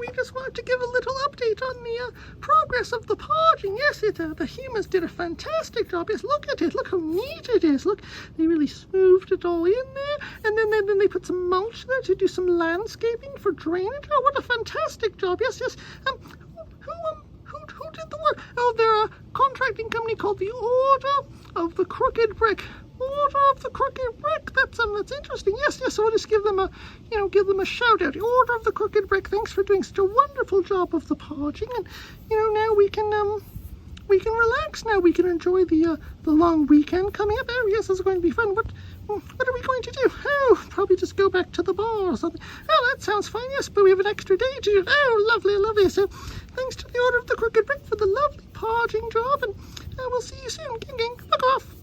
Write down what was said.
we just wanted to give a little update on the progress of the parging. Yes, the humans did a fantastic job. Yes, look at it. Look how neat it is. Look, they really smoothed it all in there, and then they put some mulch there to do some landscaping for drainage. Oh, what a fantastic job. Yes, yes. Who did the work? Oh, they're a contracting company called the Order of the Crooked Brick. Order of the Crooked Brick. That's interesting. Yes, yes. So I'll just give them a shout out. Order of the Crooked Brick. Thanks for doing such a wonderful job of the parging, and now we can relax. Now we can enjoy the long weekend coming up. Oh yes, this is going to be fun. What are we going to do? Oh, probably just go back to the bar or something. Oh, that sounds fine. Yes, but we have an extra day to do. Oh, lovely, lovely. So thanks to the Order of the Crooked Brick for the lovely parging job, and we'll see you soon. Ging, ging. Fuck off.